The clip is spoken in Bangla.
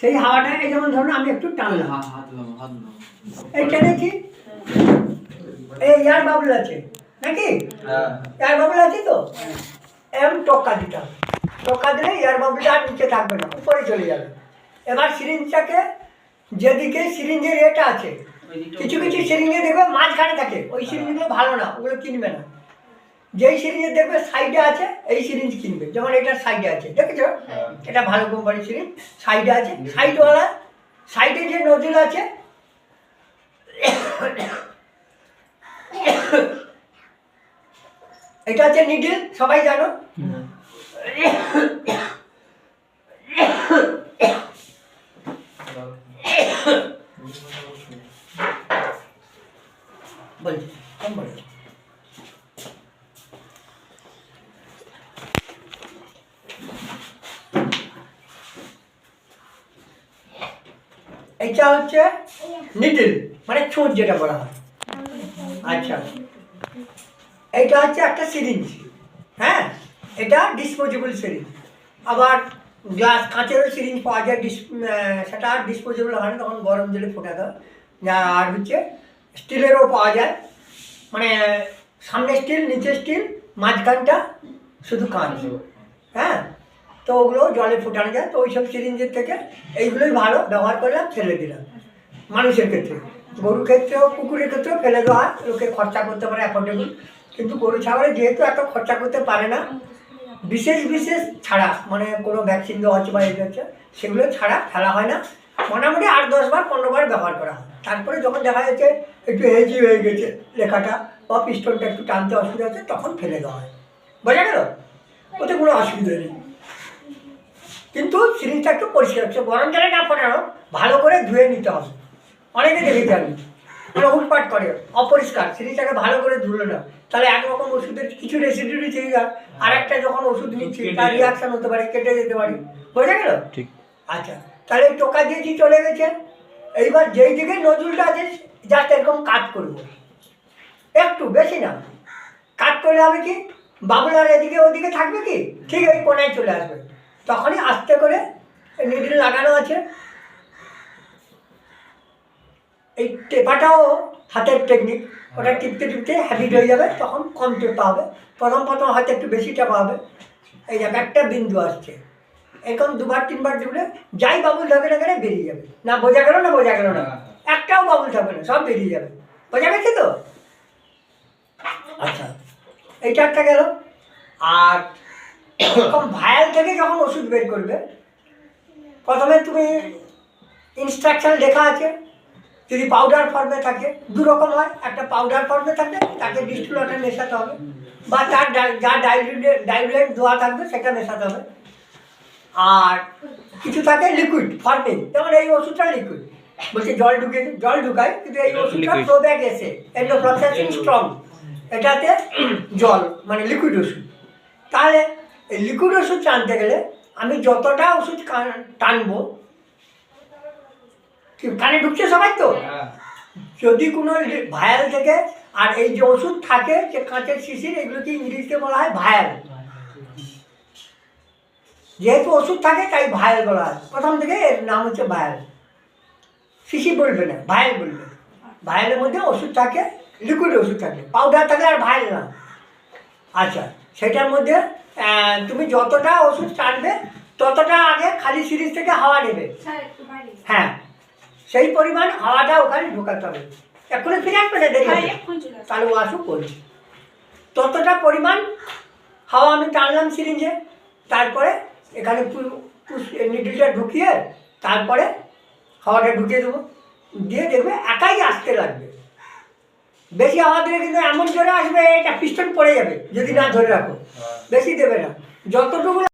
সেই হাওয়াটা এই যেমন ধরুন আমি একটু টানলাম, এই টেনেছি, এই এয়ার বাবল আছে নাকি, এয়ার বাবল আছে তো, এরকম টক্কা দিতে হবে, টক্কা দিলে এয়ার বাবলটা আর নিচে থাকবে না, উপরে চলে যাবে। এবার সিরিঞ্জটাকে যেদিকে সিরিঞ্জের এটা আছে, কিছু কিছু সিরিঞ্জে দেখবে মাঝখানে থাকে, ওই সিরিঞ্জগুলো ভালো না, ওগুলো কিনবে না। যেই সিরিঞ্জে দেখবে সাইডে আছে এই সিরিঞ্জ কিনবে, যেমন এটার সাইডে আছে, দেখেছো এটা ভালো কোম্পানির সিরিঞ্জ, সাইডে আছে, সাইডওয়ালা, সাইডে যে নজল আছে এটা হচ্ছে নিডল, সবাই জানো। বলছি কম বলছি, এটা হচ্ছে নিডল মানে ছুঁচ যেটা বলা হয়। আচ্ছা, এইটা হচ্ছে একটা সিরিঞ্জ, হ্যাঁ, এটা ডিসপোজেবল সিরিঞ্জ। আবার গ্লাস কাঁচেরও সিরিঞ্জ পাওয়া যায়, সেটা আর ডিসপোজেবল হয় না, তখন গরম জলে ফোটাতে হয়। আর হচ্ছে স্টিলেরও পাওয়া যায়, মানে সামনে স্টিল, নিচে স্টিল, মাঝখানটা শুধু কাঁচ, হ্যাঁ, তো ওগুলো জলে ফোটানো যায়। তো ওইসব সিরিঞ্জের থেকে এইগুলোই ভালো, ব্যবহার করলাম, ফেলে দিলাম। মানুষের ক্ষেত্রে, গরুর ক্ষেত্রেও, কুকুরের ক্ষেত্রেও ফেলে দেওয়া হয়, লোকে খরচা করতে পারে অ্যাফোর্ডেবল, কিন্তু গরু ছাগলে যেহেতু এত খরচা করতে পারে না, বিশেষ বিশেষ ছাড়া, মানে কোনো ভ্যাকসিন দেওয়া হচ্ছে বা এই হচ্ছে, সেগুলো ছাড়া ফেলা হয় না। মোটামুটি 8-10 বার 15 বার ব্যবহার করা হয়। তারপরে যখন দেখা যাচ্ছে একটু হেজি হয়ে গেছে লেখাটা বা পিস্টনটা একটু টানতে অসুবিধা হচ্ছে, তখন ফেলে দেওয়া হয়। বোঝা গেল? ওতে কোনো অসুবিধা নেই, কিন্তু সিরিঞ্জটা একটু পরিষ্কার হচ্ছে, গরম জলে না ফোটানো, ভালো করে ধুয়ে নিতে হবে। অনেকে দেখেছি আমি, মানে হুটপাট করে, অপরিষ্কার, সিরিঞ্জটাকে ভালো করে ধুলো না, তাহলে একরকম ওষুধের কিছু রেসিডিউরি থেকে যায়, আর একটা যখন ওষুধ নিচ্ছি তার রিয়াকশান হতে পারে, কেটে যেতে পারে। বোঝা গেল? ঠিক। আচ্ছা, তাহলে টোকা দিয়েছি, চলে গেছে। এইবার যেই দিকে নজুলটা আছে জাস্ট এরকম কাট করবো, একটু বেশি না, কাট করলে হবে কি, বাবুল আর এদিকে ওদিকে থাকবে কি, ঠিক এই কোনায় চলে আসবে। তখনই আস্তে করে নিডল লাগানো আছে, এই টেপাটাও হাতের টেকনিক, ওটা টিপতে টিপতে হ্যাবিট হয়ে যাবে, তখন কম টেপা হবে। প্রথম প্রথম হয়তো একটু বেশি টেপা হবে। এই যে একটা বিন্দু আসছে, এরকম 2-3 বার টিপলে যাই বাবুল থাকবে না কেন বেরিয়ে যাবে। না বোঝা গেল না? বোঝা গেল না? একটাও বাবুল থাকবে না, সব বেরিয়ে যাবে। বোঝা গেছে তো? আচ্ছা, এইটা একটা গেল। আর এরকম ভায়াল থেকে যখন ওষুধ বের করবে, প্রথমে তুমি ইনস্ট্রাকশন লেখা আছে, যদি পাউডার ফর্মে থাকে, 2 রকম হয়, একটা পাউডার ফর্মে থাকে, তাকে ডিস্টিল ওয়াটার মেশাতে হবে, বা তার যা ডাইলুয়েন্ট দেওয়া থাকবে সেটা মেশাতে হবে। আর কিছু থাকে লিকুইড ফর্মে, যেমন এই ওষুধটা লিকুইড, বলছে জল ঢুকায়, কিন্তু এই ওষুধটা প্রোব্যাক এসে এন্ডোফ্লক্সাসিন স্ট্রং, এটাতে জল মানে লিকুইড ওষুধ। তাহলে এই লিকুইড ওষুধ টানতে গেলে আমি যতটা ওষুধ টানবো, কানে ঢুকছে সবাই তো, যদি কোনো ভায়াল থেকে, আর এই যে ওষুধ থাকে যে কাঁচের শিশির, এগুলোকে ইংরেজিতে বলা হয় ভায়াল। যেহেতু ওষুধ থাকে তাই ভায়াল বলা হয়, প্রথম থেকে এর নাম হচ্ছে ভায়াল। শিশির বলবে না, ভায়াল বলবে। ভায়ালের মধ্যে ওষুধ থাকে, লিকুইড ওষুধ থাকে, পাউডার থাকলে আর ভায়াল না। আচ্ছা, সেটার মধ্যে তুমি যতটা ওষুধ টানবে ততটা আগে খালি সিরিঞ্জ থেকে হাওয়া নেবে, হ্যাঁ, সেই পরিমাণ হাওয়াটা ওখানে ঢোকাতে হবে। এক্ষুনি ফিরে আসবে না, দেরি হবে, তাহলে ও আসুক বলছি। ততটা পরিমাণ হাওয়া আমি টানলাম সিরিঞ্জে, তারপরে এখানে নিডলটা ঢুকিয়ে তারপরে হাওয়াটা ঢুকিয়ে দেবো, দিয়ে দেখবে একাই আসতে লাগবে। বেশি হাওয়া দিলে কিন্তু এমন জোরে আসবে এটা পিস্টন পড়ে যাবে, যদি না ধরে রাখো। বেশি দেবে না, যতটুকু